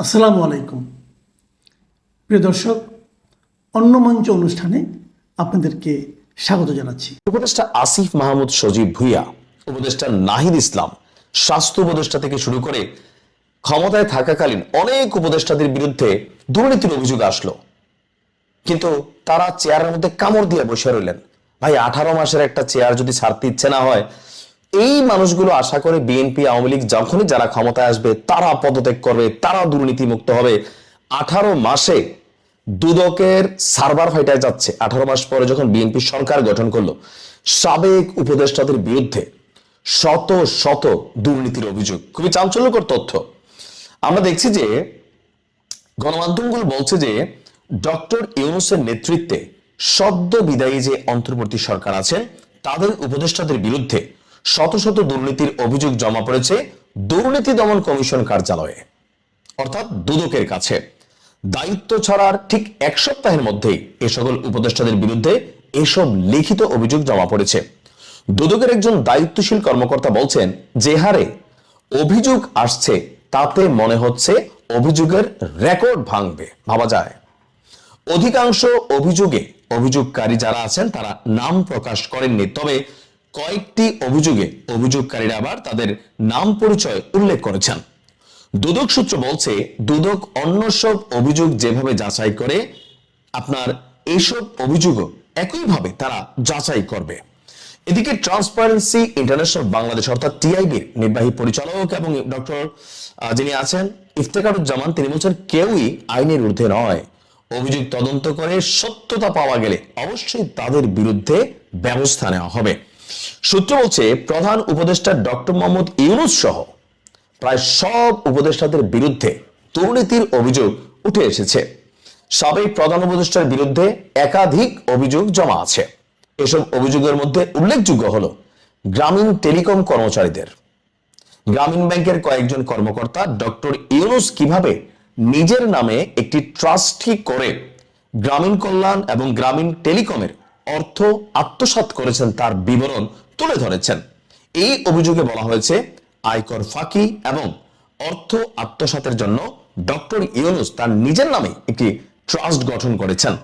আসসালামু আলাইকুম প্রিয় দর্শক, অন্য মঞ্চ অনুষ্ঠানে আপনাদেরকে স্বাগত জানাচ্ছি। উপদেষ্টা আসিফ মাহমুদ সজীব ভুইয়া, উপদেষ্টা নাহিদ ইসলাম, স্বাস্থ্য উপদেষ্টা থেকে শুরু করে ক্ষমতায় থাকাকালীন অনেক উপদেষ্টাদের বিরুদ্ধে দুর্নীতির অভিযোগ আসলো, কিন্তু তারা চেয়ারের মধ্যে কামড় দিয়ে বসে রইলেন। ভাই, 18 মাসের একটা চেয়ার যদি ছাড়তে ইচ্ছে না হয়, এই মানুষগুলো আশা করে বিএনপি আওয়ামী লীগ যখনই যারা ক্ষমতায় আসবে তারা পদত্যাগ করবে, তারা দুর্নীতি মুক্ত হবে। 18 মাসে দুদকের সার্ভার ফাইটায় যাচ্ছে। 18 মাস পরে যখন বিএনপি সরকার গঠন করলো, সাবেক উপদেষ্টাদের বিরুদ্ধে শত শত দুর্নীতির অভিযোগ। খুবই চাঞ্চল্যকর তথ্য। আমরা দেখছি যে গণমাধ্যমগুলো বলছে যে ডক্টর ইউনূসের নেতৃত্বে সদ্য বিদায়ী যে অন্তর্বর্তী সরকার আছেন তাদের উপদেষ্টাদের বিরুদ্ধে শত শত দুর্নীতির অভিযোগ জমা পড়েছে দুর্নীতি দমন কমিশন কার্যালয়ে, অর্থাৎ দুদকের কাছে। দায়িত্ব ছাড়ার ঠিক এক সপ্তাহের মধ্যেই এ সকল উপদেষ্টাদের বিরুদ্ধে এসব লিখিত অভিযোগ জমা পড়েছে। দুদকের একজন দায়িত্বশীল কর্মকর্তা বলছেন, যে হারে অভিযোগ আসছে তাতে মনে হচ্ছে অভিযোগের রেকর্ড ভাঙবে। ভাবা যায়। অধিকাংশ অভিযোগে অভিযোগকারী যারা আছেন তারা নাম প্রকাশ করেননি, তবে কয়েকটি অভিযোগে অভিযোগকারীরা আবার তাদের নাম পরিচয় উল্লেখ করেছেন। দুদক সূত্র বলছে, দুদক অন্য সব অভিযোগ যেভাবে যাচাই করে আপনার এইসব অভিযোগও একইভাবে তারা যাচাই করবে। এদিকে ট্রান্সপারেন্সি ইন্টারন্যাশনাল বাংলাদেশ অর্থাৎ টিআইবির নির্বাহী পরিচালক এবং ডক্টর যিনি আছেন ইফতেখারুজ্জামান, তিনি বলছেন কেউই আইনের ঊর্ধ্বে নয়। অভিযোগ তদন্ত করে সত্যতা পাওয়া গেলে অবশ্যই তাদের বিরুদ্ধে ব্যবস্থা নেওয়া হবে। সূত্র বলছে, প্রধান উপদেষ্টা ডক্টর মোহাম্মদ ইউনূস সহ প্রায় সব উপদেষ্টাদের বিরুদ্ধে দুর্নীতির অভিযোগ উঠে এসেছে। সাবেক প্রধান উপদেষ্টার বিরুদ্ধে একাধিক অভিযোগ জমা আছে। এসব অভিযোগের মধ্যে উল্লেখযোগ্য হলো গ্রামীণ টেলিকম কর্মচারীদের। গ্রামীণ ব্যাংকের কয়েকজন কর্মকর্তা ডক্টর ইউনূস কিভাবে নিজের নামে একটি ট্রাস্টি করে গ্রামীণ কল্যাণ এবং গ্রামীণ টেলিকমের অর্থ আত্মসাৎ করেছেন তার বিবরণ তুলে ধরেছেন। এই অভিযোগে বলা হয়েছে, আয়কর ফাঁকি এবং অর্থ আত্মসাতের জন্য ডক্টর ইউনূস তার নিজের নামে একটি ট্রাস্ট গঠন করেছেন।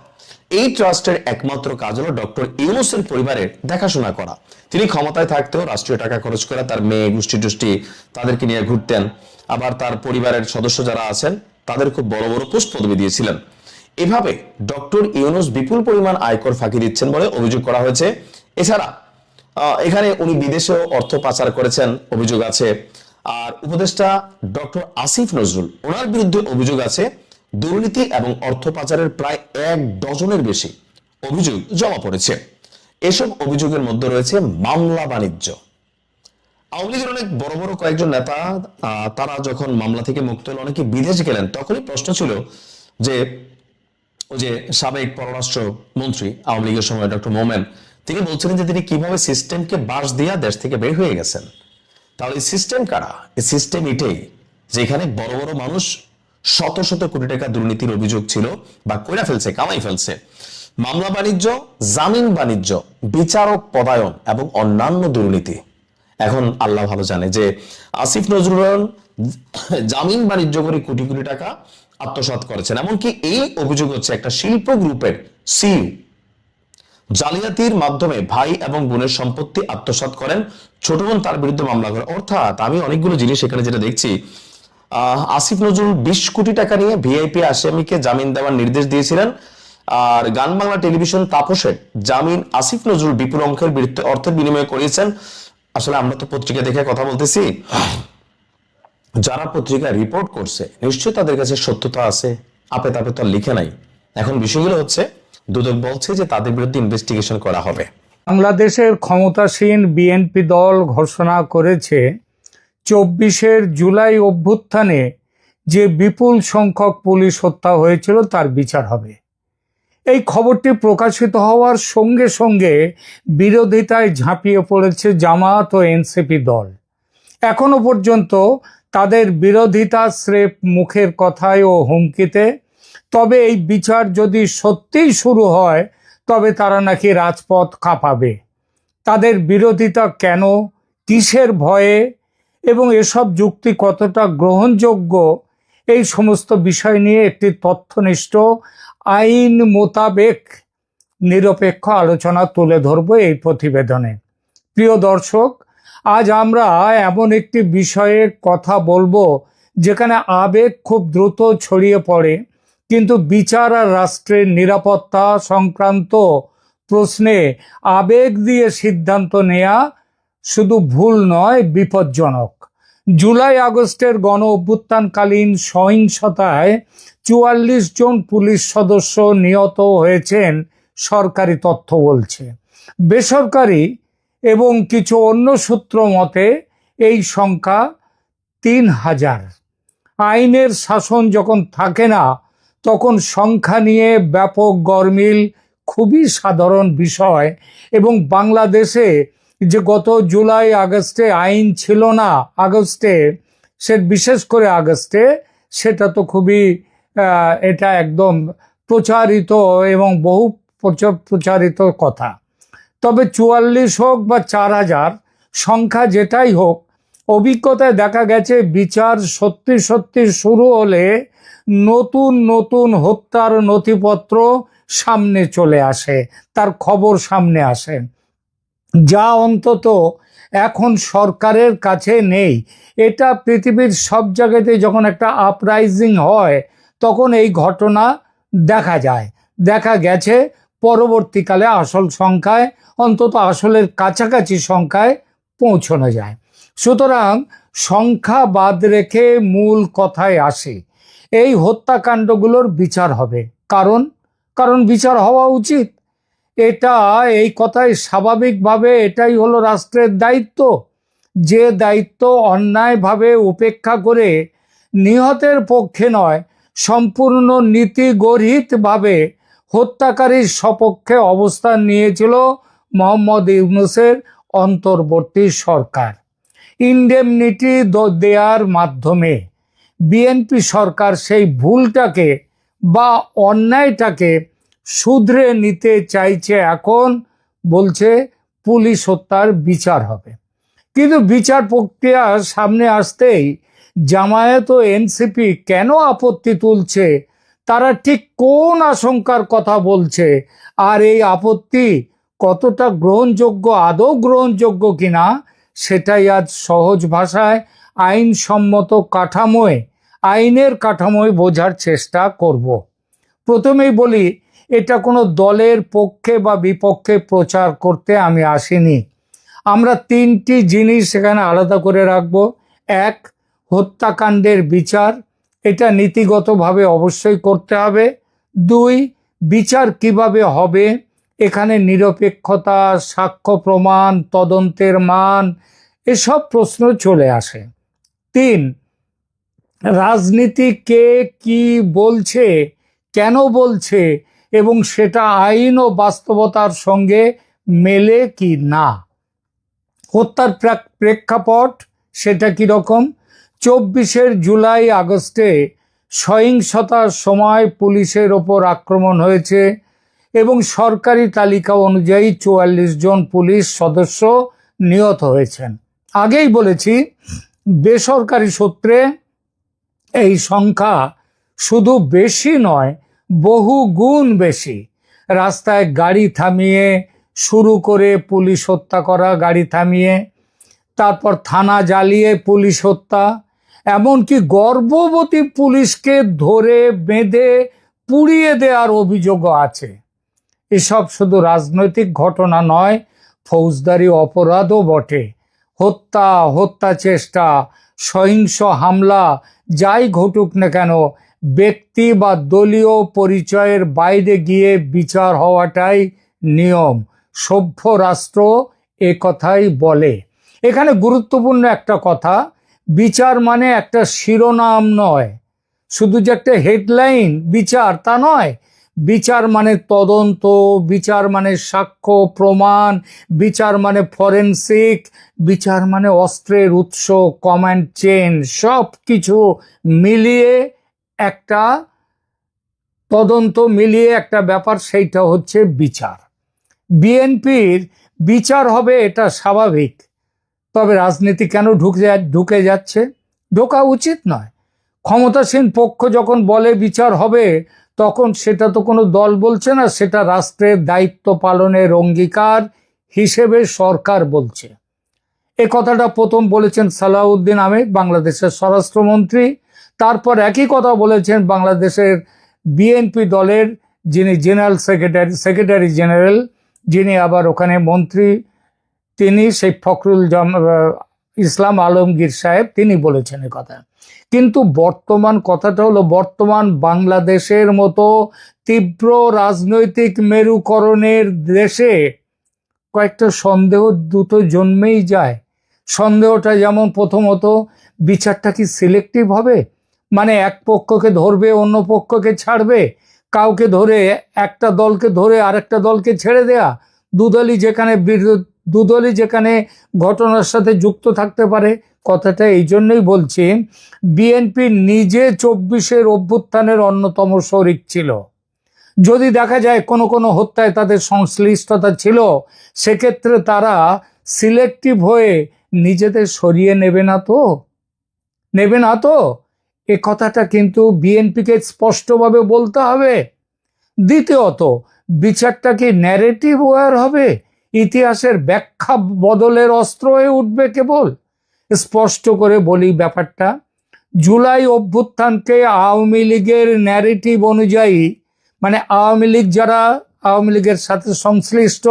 এই ট্রাস্টের একমাত্র কাজ হলো ডক্টর ইউনূসের পরিবারের দেখাশোনা করা। তিনি ক্ষমতায় থাকতেও রাষ্ট্রীয় টাকা খরচ করে তার মেয়ে গোষ্ঠী টুষ্টি তাদেরকে নিয়ে ঘুরতেন। আবার তার পরিবারের সদস্য যারা আছেন তাদের খুব বড় বড় পোস্ট পদবি দিয়েছিলেন। এভাবে ডক্টর ইউনূস বিপুল পরিমাণ আয়কর ফাঁকি দিচ্ছেন বলে অভিযোগ করা হয়েছে। এছাড়া এখানে উনি বিদেশেও অর্থ পাচার করেছেন অভিযোগ আছে। আর উপদেষ্টা ডক্টর আসিফ নজরুল, ওনার বিরুদ্ধে অভিযোগ আছে দুর্নীতি এবং অর্থ পাচারের প্রায় 1 ডজনের বেশি অভিযোগ জমা পড়েছে। এসব অভিযোগের মধ্যে রয়েছে মামলা বাণিজ্য। আওয়ামী লীগের অনেক বড় বড় কয়েকজন নেতা তারা যখন মামলা থেকে মুক্ত হল, অনেকে বিদেশ গেলেন, তখনই প্রশ্ন ছিল যে ওই যে সাবেক পররাষ্ট্র মন্ত্রী আওয়ামী লীগের সময় ডক্টর মোমেন, তিনি বলছিলেন যে তিনি কিভাবে সিস্টেমকে বাস দিয়া দেশ থেকে বের হয়ে গেছেন। তাহলে এই সিস্টেম কারা? এই সিস্টেম এটাই যেখানে বড় বড় মানুষ শত শত কোটি টাকা দুর্নীতির অভিযোগ ছিল বা কইরা ফেলছে, কামাই ফেলছে। মামলা বাণিজ্য, জামিন বাণিজ্য, বিচারক পদায়ন এবং অন্যান্য দুর্নীতি। এখন আল্লাহ ভালো জানে যে আসিফ নজরুল জামিন বাণিজ্য করে কোটি কোটি টাকা আত্মসাৎ করেছেন। এমনকি এই অভিযোগ হচ্ছে একটা শিল্প গ্রুপের সিইও জালিয়াতির মাধ্যমে ভাই এবং বোনের সম্পত্তি আত্মসাৎ করেন, ছোট বোন তার বিরুদ্ধে মামলা করে। অর্থাৎ আমি অনেকগুলো জিনিস এখানে যেটা দেখছি, আসিফ নজরুল 20 কোটি টাকা নিয়ে ভিআইপি আসামিকে জামিন দেওয়ার নির্দেশ দিয়েছিলেন। আর গান বাংলা টেলিভিশন তাপসের জামিন আসিফ নজরুল বিপুল অঙ্কের অর্থের বিনিময়ে করিয়েছেন। আসলে আমরা তো পত্রিকা দেখে কথা বলতেছি, যারা পত্রিকা রিপোর্ট করছে নিশ্চয়ই তাদের কাছে সত্যতা আছে, আপে তাপে তো লিখে নাই। এখন বিষয়গুলো হচ্ছে, দুদক বলছে যে তাদের বিরুদ্ধে ইনভেস্টিগেশন করা হবে। বাংলাদেশের ক্ষমতাসীন বিএনপি দল ঘোষণা করেছে 24 জুলাই অভ্যুত্থানে যে বিপুল সংখ্যক পুলিশ হত্যা হয়েছিল তার বিচার হবে। এই খবরটি প্রকাশিত হওয়ার সঙ্গে সঙ্গে বিরোধিতায় ঝাঁপিয়ে পড়েছে জামায়াত ও এনসিপি দল। এখনো পর্যন্ত তাদের বিরোধিতা স্রেফ মুখের কথায় ও হুমকিতে। তবে এই বিচার যদি সত্যিই শুরু হয় তবে তারা নাকি রাজপথ কাঁপাবে। তাদের বিরোধিতা কেন, কিসের ভয়ে এবং এসব যুক্তি কতটা গ্রহণযোগ্য, এই সমস্ত বিষয় নিয়ে একটি তথ্যনিষ্ঠ আইন মোতাবেক নিরপেক্ষ আলোচনা তুলে ধরব এই প্রতিবেদনে। প্রিয় দর্শক, আজ আমরা এমন একটি বিষয়ে কথা বলবো যেখানে আবেগ খুব দ্রুত ছড়িয়ে পড়ে, কিন্তু বিচার আর রাষ্ট্রের নিরাপত্তা সংক্রান্ত প্রশ্নে আবেগ দিয়ে সিদ্ধান্ত নেওয়া শুধু ভুল নয়, বিপজ্জনক। জুলাই আগস্টের গণ অভ্যুত্থানকালীন সহিংসতায় ৪৪ জন পুলিশ সদস্য নিহত হয়েছেন সরকারি তথ্য বলছে। বেসরকারি এবং কিছু অন্য সূত্র মতে এই সংখ্যা ৩,০০০। আইনের শাসন যখন থাকে না, তখন সংখ্যা নিয়ে ব্যাপক গরমিল খুবই সাধারণ বিষয়। এবং বাংলাদেশে যে গত জুলাই আগস্টে আইন ছিল না, বিশেষ করে আগস্টে, সেটা তো খুবই এটা একদম প্রচারিত এবং বহু প্রচারিত কথা। তবে ৪৪ হোক বা ৪,০০০, সংখ্যা যেটাই হোক, অভিজ্ঞতায় দেখা গেছে বিচার সত্যি সত্যি শুরু হলে নতুন নতুন হত্যার নথিপত্র সামনে চলে আসে, তার খবর সামনে আসে, যা অন্তত এখন সরকারের কাছে নেই। এটা পৃথিবীর সব জায়গাতে যখন একটা আপরাইজিং হয়, তখন এই ঘটনা দেখা গেছে পরবর্তীকালে আসল সংখ্যায়, অন্তত আসলের কাছাকাছি সংখ্যায় পৌঁছানো যায়। সুতরাং সংখ্যা বাদ রেখে মূল কথায় আসে, এই হত্যাকাণ্ডগুলোর বিচার হবে। কারণ বিচার হওয়া উচিত। এই কথাই স্বাভাবিকভাবে এটাই হলো রাষ্ট্রের দায়িত্ব। যে দায়িত্ব অন্যায়ভাবে উপেক্ষা করে নিহতের পক্ষে নয়, সম্পূর্ণ নীতিগর্হিতভাবে হত্যাকারীর সপক্ষে অবস্থান নিয়েছিল মোহাম্মদ ইউনূসের অন্তর্বর্তী সরকার। ইনডেমনিটি দেওয়ার মাধ্যমে বিএনপি সরকার সেই ভুলটাকে বা অন্যায়টাকে শুধরে নিতে চাইছে। এখন বলছে পুলিশ হত্যার বিচার হবে, কিন্তু বিচার প্রক্রিয়া সামনে আসতেই জামায়াত ও এনসিপি কেন আপত্তি তুলছে, তারা ঠিক কোন আশঙ্কার কথা বলছে, আর এই আপত্তি কতটা গ্রহণযোগ্য, আদৌ গ্রহণযোগ্য কিনা, সেটাই আজ সহজ ভাষায় আইনের কাঠামোয় বোঝার চেষ্টা করব। প্রথমেই বলি, এটা কোনো দলের পক্ষে বা বিপক্ষে প্রচার করতে আমি আসিনি। আমরা তিনটি জিনিস এখানে আলাদা করে রাখবো। এক, হত্যাকাণ্ডের বিচার, এটা নীতিগতভাবে অবশ্যই করতে হবে। দুই, বিচার কিভাবে হবে, এখানে নিরপেক্ষতা, সাক্ষ্য প্রমাণ, তদন্তের মান, এসব প্রশ্ন চলে আসে। তিন, রাজনীতি কে কি বলছে, কেন বলছে, এবং সেটা আইন ও বাস্তবতার সঙ্গে মেলে কি না। হত্যার প্রেক্ষাপট সেটা কিরকম? ২৪ জুলাই আগস্টে সহিংসতার সময় পুলিশের ওপর আক্রমণ হয়েছে এবং সরকারি তালিকা অনুযায়ী ৪৪ জন পুলিশ সদস্য নিহত হয়েছেন। আগেই বলেছি, বেসরকারি সূত্রে এই সংখ্যা শুধু বেশি নয়, বহু গুণ বেশি। রাস্তায় গাড়ি থামিয়ে শুরু করে পুলিশ হত্যা করা, গাড়ি থামিয়ে, তারপর থানা জ্বালিয়ে পুলিশ হত্যা, এমনকি গর্ভবতী পুলিশকে ধরে বেঁধে পুড়িয়ে দেওয়ার অভিযোগও আছে। এসব শুধু রাজনৈতিক ঘটনা নয়, ফৌজদারি অপরাধও বটে। হত্যা চেষ্টা, সহিংস হামলা, যাই ঘটুক না কেন, ব্যক্তি বা দলীয় পরিচয়ের বাইরে গিয়ে বিচার হওয়াটাই নিয়ম। সভ্য রাষ্ট্র কথাই বলে। এখানে গুরুত্বপূর্ণ একটা কথা, বিচার মানে একটা শিরোনাম নয়, শুধু যে একটা হেডলাইন বিচার তা নয়। বিচার মানে তদন্ত, বিচার মানে সাক্ষ্য প্রমাণ, বিচার মানে ফরেনসিক, বিচার মানে অস্ত্রের উৎস, কমান্ড চেন, সব কিছু মিলিয়ে একটা তদন্ত, মিলিয়ে একটা ব্যাপার, সেইটা হচ্ছে বিচার। বিএনপির বিচার হবে এটা স্বাভাবিক, তবে রাজনীতি কেন ঢুকে যাচ্ছে? ঢোকা উচিত নয়। ক্ষমতাসীন পক্ষ যখন বলে বিচার হবে, তখন সেটা তো কোনো দল বলছে না, সেটা রাষ্ট্রের দায়িত্ব পালনের অঙ্গীকার হিসেবে সরকার বলছে। এ কথাটা প্রথম বলেছেন সালাউদ্দিন আহমেদ, বাংলাদেশের স্বরাষ্ট্রমন্ত্রী। তারপর একই কথা বলেছেন বাংলাদেশের বিএনপি দলের যিনি জেনারেল সেক্রেটারি জেনারেল, যিনি আবার ওখানে মন্ত্রী, তিনি সেই ইসলাম আলমগীর সাহেব, তিনি বলেছেন এ কথা। কিন্তু বর্তমান কথাটা হলো, বর্তমান বাংলাদেশের মতো তীব্র রাজনৈতিক মেরুকরণের দেশে কয়েকটা সন্দেহ দ্রুত জন্মেই যায়। সন্দেহটা যেমন, প্রথমত বিচারটা কি সিলেক্টিভ হবে, মানে এক পক্ষকে ধরবে অন্য পক্ষকে ছাড়বে, কাউকে ধরে একটা দলকে ধরে আরেকটা দলকে ছেড়ে দেয়া, দুদলই যেখানে ঘটনার সাথে যুক্ত থাকতে পারে। কথাটা এই জন্যই বলছি, বিএনপি নিজে 24-এর অভ্যুত্থানের অন্যতম শরিক ছিল। যদি দেখা যায় কোনো কোনো হত্যায় তাদের সংশ্লিষ্টতা ছিল, সেক্ষেত্রে তারা সিলেক্টিভ হয়ে নিজেদের সরিয়ে নেবে না তো। এ কথাটা কিন্তু বিএনপিকে স্পষ্টভাবে বলতে হবে। দ্বিতীয়ত, বিচারটা কি ন্যারেটিভ ওয়ার হবে, ইতিহাসের ব্যাখ্যা বদলের অস্ত্র হয়ে উঠবে কেবল? স্পষ্ট করে বলি ব্যাপারটা, জুলাই অভ্যুত্থানকে আওয়ামী লীগের ন্যারেটিভ অনুযায়ী, মানে আওয়ামী লীগের সাথে সংশ্লিষ্ট,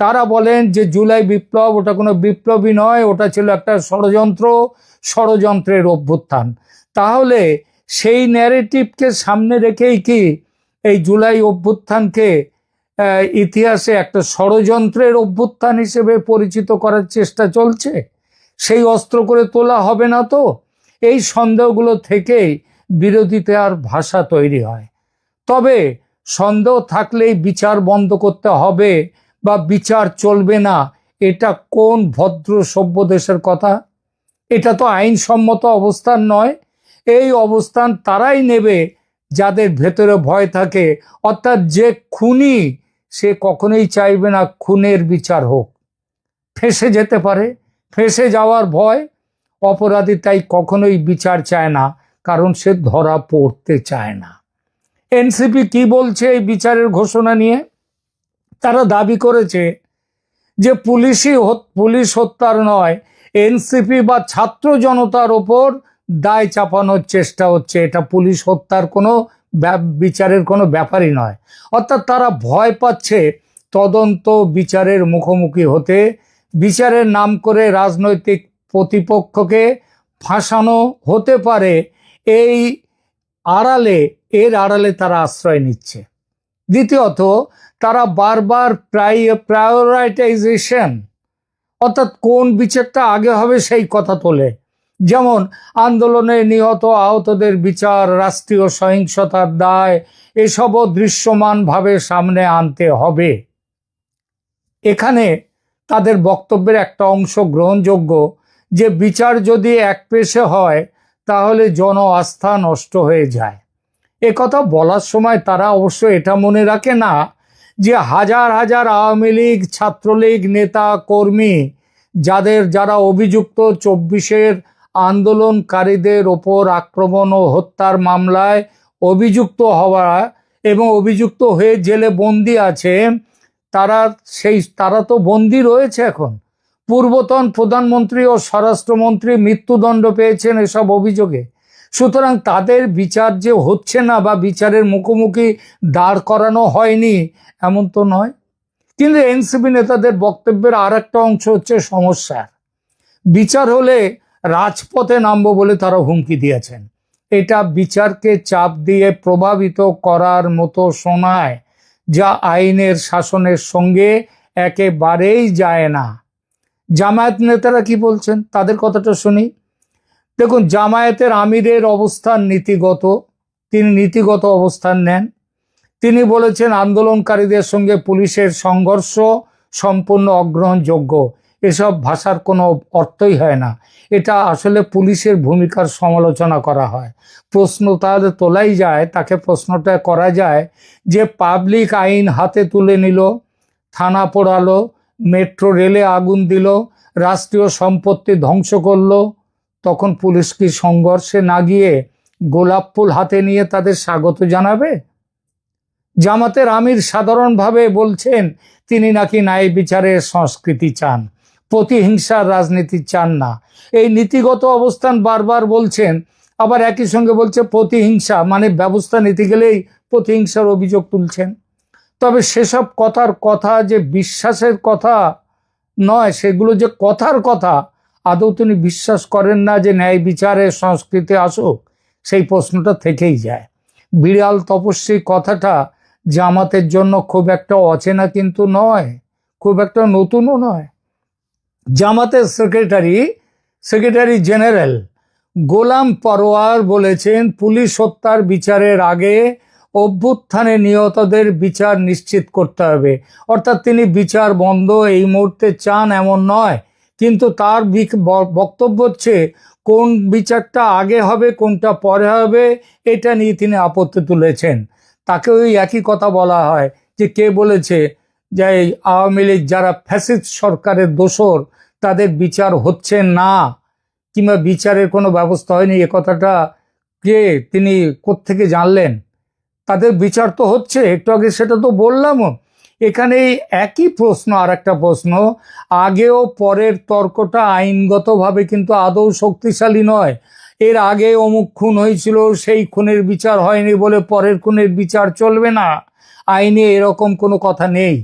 তারা বলেন যে জুলাই বিপ্লব ওটা কোনো বিপ্লবী নয়, ওটা ছিল একটা ষড়যন্ত্রের অভ্যুত্থান। তাহলে সেই ন্যারেটিভকে সামনে রেখেই কি এই জুলাই অভ্যুত্থানকে ইতিহাসে একটা ষড়যন্ত্রের অভ্যুত্থান হিসেবে পরিচিত করার চেষ্টা চলছে? সেই অস্ত্র করে তোলা হবে না তো? এই সন্দেহগুলো থেকেই বিরোধীতে আর ভাষা তৈরি হয়। তবে সন্দেহ থাকলেই বিচার বন্ধ করতে হবে বা বিচার চলবে না, এটা কোন ভদ্র সভ্য দেশের কথা? এটা তো আইনসম্মত অবস্থান নয়। এই অবস্থান তারাই নেবে যাদের ভেতরে ভয় থাকে, অর্থাৎ যে খুনি সে কখনোই চাইবে না খুনের বিচার হোক, ফেঁসে যেতে পারে, ফেঁসে যাওয়ার ভয়। অপরাধী তাই কখনোই বিচার চায় না, কারণ সে ধরা পড়তে চায় না। এনসিপি কি বলছে এই বিচারের ঘোষণা নিয়ে? তারা দাবি করেছে যে পুলিশ হত্যার নয়, এনসিপি বা ছাত্র জনতার ওপর দায় চাপানোর চেষ্টা হচ্ছে। এটা পুলিশ হত্যার কোনো বিচারের কোনো ব্যাপারই নয়। অর্থাৎ তারা ভয় পাচ্ছে তদন্ত বিচারের মুখোমুখি হতে, বিচারের নাম করে রাজনৈতিক প্রতিপক্ষকে ফাঁসানো হতে পারে, এর আড়ালে তারা আশ্রয় নিচ্ছে। দ্বিতীয়ত, তারা বারবার প্রায়োরিটাইজেশন, অর্থাৎ কোন বিচারটা আগে হবে সেই কথা তোলে। যেমন আন্দোলনে নিহত আহতদের বিচার, রাষ্ট্রীয় সহিংসতার দায়, এসবও দৃশ্যমানভাবে সামনে আনতে হবে। এখানে তাদের বক্তব্যের একটা অংশ গ্রহণযোগ্য, যে বিচার যদি একপেশে হয় তাহলে জন আস্থা নষ্ট হয়ে যায়। কথা বলার সময় তারা অবশ্য এটা মনে রাখে না যে হাজার হাজার আওয়ামী লীগ, ছাত্রলীগ নেতা কর্মী যারা অভিযুক্ত 24-এর আন্দোলনকারীদের ওপর আক্রমণ ও হত্যার মামলায় অভিযুক্ত হওয়া এবং অভিযুক্ত হয়ে জেলে বন্দী আছে, তারা তো বন্দী রয়েছে এখন। পূর্বতন প্রধানমন্ত্রী ও স্বরাষ্ট্রমন্ত্রী মৃত্যুদণ্ড পেয়েছেন এসব অভিযোগে। সুতরাং তাদের বিচার যে হচ্ছে না বা বিচারের মুখোমুখি দাঁড় করানো হয়নি এমন তো নয়। কিন্তু এনসিপি নেতাদের বক্তব্যের আর একটা অংশ হচ্ছে সমস্যার। বিচার হলে রাজপথে নামবো বলে তারা হুমকি দিয়েছেন। এটা বিচারকে চাপ দিয়ে প্রভাবিত করার মতো শোনায়, যা আইনের শাসনের সঙ্গে একেবারেই যায় না। জামায়াত নেতারা কি বলছেন তাদের কথাটা শুনি। দেখুন, জামায়াতের আমিরের অবস্থান নীতিগত, তিনি নীতিগত অবস্থান নেন। তিনি বলেছেন আন্দোলনকারীদের সঙ্গে পুলিশের সংঘর্ষ সম্পূর্ণ অগ্রহণযোগ্য। এসব ভাষার কোনো অর্থই হয় না। এটা আসলে পুলিশের ভূমিকার সমালোচনা করা হয়। প্রশ্ন তাহলে তোলাই যায়, তাকে প্রশ্নটা করা যায় যে পাবলিক আইন হাতে তুলে নিল, থানা পোড়ালো, মেট্রো রেলে আগুন দিল, রাষ্ট্রীয় সম্পত্তি ধ্বংস করলো, তখন পুলিশ কি সংঘর্ষে না গিয়ে গোলাপ ফুল হাতে নিয়ে তাদের স্বাগত জানাবে? জামাতের আমির সাধারণভাবে বলছেন তিনি নাকি ন্যায় বিচারের সংস্কৃতি চান, প্রতিহিংসার রাজনীতি চান না। এই নীতিগত অবস্থান বারবার বলছেন, আবার একই সঙ্গে বলছে প্রতিহিংসা মানে ব্যবস্থা নিতে গেলেই প্রতিহিংসার অভিযোগ তুলছেন। তবে সেসব কথার কথা যে বিশ্বাসের কথা নয়, সেগুলো যে কথার কথা, আদৌ তিনি বিশ্বাস করেন না যে ন্যায় বিচারের সংস্কৃতি আসুক, সেই প্রশ্নটা থেকেই যায়। বিড়াল তপস্বী কথাটা জামাতের জন্য খুব একটা অচেনা কিন্তু নয়, খুব একটা নতুনও নয়। জামাতের সেক্রেটারি জেনারেল গোলাম পরোয়ার বলেছেন পুলিশ হত্যার বিচারের আগে অভ্যুত্থানে নিহতদের বিচার নিশ্চিত করতে হবে। অর্থাৎ তিনি বিচার বন্ধ এই মুহূর্তে চান এমন নয়, কিন্তু তার বক্তব্য হচ্ছে কোন বিচারটা আগে হবে কোনটা পরে হবে এটা নিয়ে তিনি আপত্তি তুলেছেন। তাকে ওই একই কথা বলা হয় যে কে বলেছে যে আওয়ামী লীগ যারা ফ্যাসিস্ট সরকারের দোসর তাদের বিচার হচ্ছে না কিংবা বিচারের কোনো ব্যবস্থা হয়নি, এ কথাটা কে তিনি কোত্থেকে জানলেন? তাদের বিচার তো হচ্ছে, একটু আগে সেটা তো বললামও। এখানে একই প্রশ্ন, আর একটা প্রশ্ন, আগেও পরের তর্কটা আইনগতভাবে কিন্তু আদৌ শক্তিশালী নয়। এর আগে অমুক খুন হয়েছিল, সেই খুনের বিচার হয়নি বলে পরের খুনের বিচার চলবে না, আইনে এরকম কোনো কথা নেই।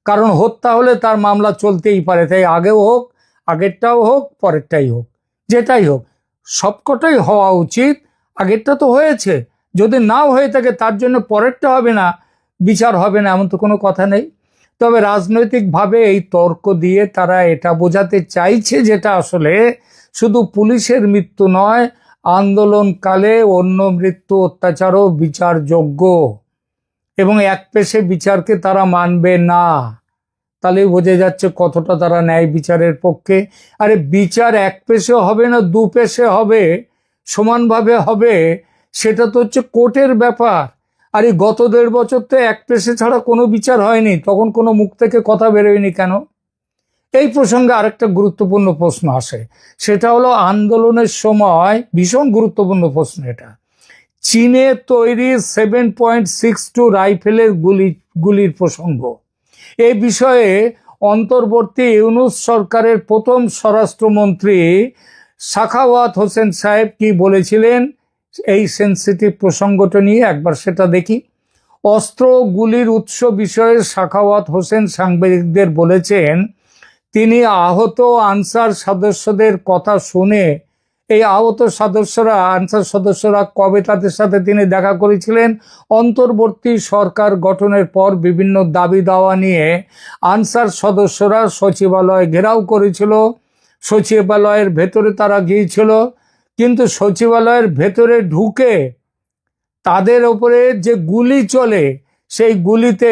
কারণ হত্যা হলে তার মামলা চলতেই পারে, তাই আগেও হোক, আগেরটাও হোক, পরেরটাই হোক, যেটাই হোক সবকটাই হওয়া উচিত। আগেরটা তো হয়েছে, যদি নাও হয়ে থাকে তার জন্য পরেরটা হবে না, বিচার হবে না, এমন তো কোনো কথা নেই। তবে রাজনৈতিকভাবে এই তর্ক দিয়ে তারা এটা বোঝাতে চাইছে যেটা আসলে শুধু পুলিশের মৃত্যু নয়, আন্দোলনকালে অন্য মৃত্যু অত্যাচারও বিচারযোগ্য এবং একপেশে বিচারকে তারা মানবে না। তাহলে বোঝা যাচ্ছে কতটা তারা ন্যায় বিচারের পক্ষে। আরে বিচার এক পেশে হবে না দু পেশে হবে, সমানভাবে হবে, সেটা তো হচ্ছে কোর্টের ব্যাপার। আর এই গত 1.5 বছর তো এক পেশে ছাড়া কোনো বিচার হয়নি, তখন কোনো মুখ থেকে কথা বেরোয়নি কেন? এই প্রসঙ্গে আরেকটা গুরুত্বপূর্ণ প্রশ্ন আসে, সেটা হলো আন্দোলনের সময় ভীষণ গুরুত্বপূর্ণ প্রশ্ন এটা, চীনে তৈরি 7.62 রাইফেলের গুলির প্রসঙ্গ। এই বিষয়ে অন্তর্বর্তী ইউনূস সরকারের প্রথম স্বরাষ্ট্রমন্ত্রী সাখাওয়াত হোসেন সাহেব কি বলেছিলেন এই সেন্সিটিভ প্রসঙ্গটা নিয়ে একবার সেটা দেখি। অস্ত্র গুলির উৎস বিষয়ে সাখাওয়াত হোসেন সাংবাদিকদের বলেছেন তিনি আহত আনসার সদস্যদের কথা শুনে, এই আহত আনসার সদস্যরা কবে তাদের সাথে তিনি দেখা করেছিলেন, অন্তর্বর্তী সরকার গঠনের পর বিভিন্ন দাবি দাওয়া নিয়ে আনসার সদস্যরা সচিবালয় ঘেরাও করেছিল, সচিবালয়ের ভেতরে তারা গিয়েছিল, কিন্তু সচিবালয়ের ভেতরে ঢুকে তাদের ওপরে যে গুলি চলে সেই গুলিতে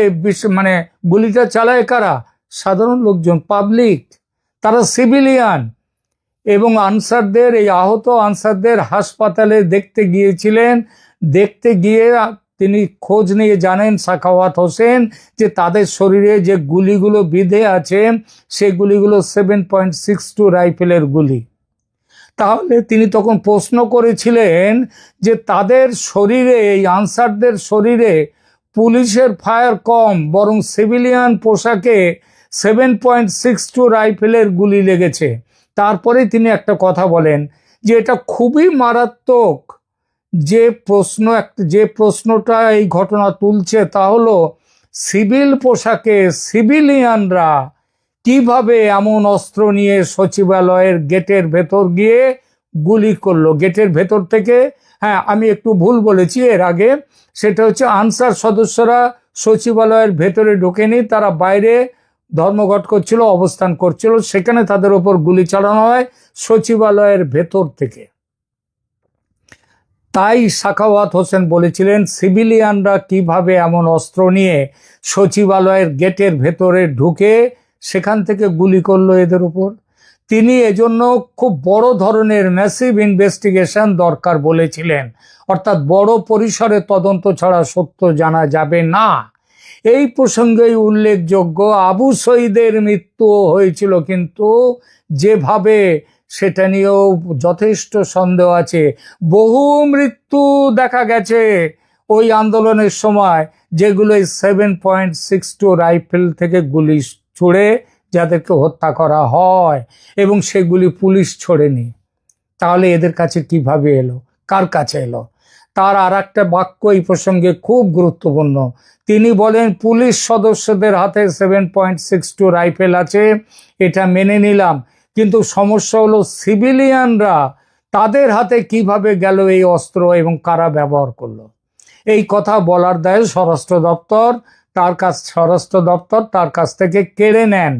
গুলিটা চালায় কারা? সাধারণ লোকজন, পাবলিক, তারা সিভিলিয়ান। এবং আনসারদের, এই আহত আনসারদের হাসপাতালে দেখতে গিয়েছিলেন। দেখতে গিয়ে তিনি খোঁজ নিয়ে জানেন সাখাওয়াত হোসেন যে তাদের শরীরে যে গুলিগুলো বিঁধে আছে সেই গুলিগুলো 7.62 রাইফেলের গুলি। তাহলে তিনি তখন প্রশ্ন করেছিলেন যে তাদের শরীরে, এই আনসারদের শরীরে পুলিশের ফায়ার কম, বরং সিভিলিয়ান পোশাকে 7.62 রাইফেলের গুলি লেগেছে। তারপরে তিনি একটা কথা বলেন যে এটা খুবই মারাত্মক। যে প্রশ্নটা এই ঘটনা তুলছে তা হলো সিভিল পোশাকে সিভিলিয়ানরা কিভাবে এমন অস্ত্র নিয়ে সচিবালয়ের গেটের ভেতর গিয়ে গুলি করলো। গেটের ভেতর থেকে, হ্যাঁ আমি একটু ভুল বলেছি এর আগে, সেটা হচ্ছে আনসার সদস্যরা সচিবালয়ের ভেতরে ঢোকেনি, তারা বাইরে ধর্মঘট করছিল, অবস্থান করছিল, সেখানে তাদের ওপর গুলি চালানো হয় সচিবালয়ের ভেতর থেকে। তাই সাখাওয়াত হোসেন বলেছিলেন সিভিলিয়ানরা কিভাবে এমন অস্ত্র নিয়ে সচিবালয়ের গেটের ভেতরে ঢুকে সেখান থেকে গুলি করলো এদের উপর। তিনি এজন্য খুব বড় ধরনের ম্যাসিভ ইনভেস্টিগেশন দরকার বলেছিলেন, অর্থাৎ বড় পরিসরে তদন্ত ছাড়া সত্য জানা যাবে না। এই প্রসঙ্গেই উল্লেখযোগ্য আবু সঈদের মৃত্যু হয়েছিল কিন্তু যেভাবে সেটা নিয়েও যথেষ্ট সন্দেহ আছে। বহু মৃত্যু দেখা গেছে ওই আন্দোলনের সময়, যেগুলো 7.62 রাইফেল থেকে গুলি ছুড়ে যাদেরকে হত্যা করা হয়, এবং সেগুলি পুলিশ ছোড়েনি। তাহলে এদের কাছে কিভাবে এলো, কার কাছে এলো? তার আর একটা বাক্য এই প্রসঙ্গে খুব গুরুত্বপূর্ণ। তিনি বলেন, পুলিশ সদস্যদের হাতে 7.62 রাইফেল আছে, এটা মেনে নিলাম, কিন্তু সমস্যা হলো সিভিলিয়ানরা তাদের হাতে কিভাবে গেল এই অস্ত্র এবং কারা ব্যবহার করলো। এই কথা বলার দায়ে স্বরাষ্ট্র দপ্তর তার কাছ থেকে কেড়ে নেন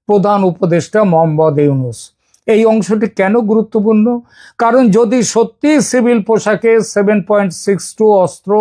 প্রধান উপদেষ্টা মোহাম্মদ ইউনূস। এই অংশটি কেন গুরুত্বপূর্ণ? কারণ যদি সত্যি সিভিল পোশাকে 7.62 অস্ত্র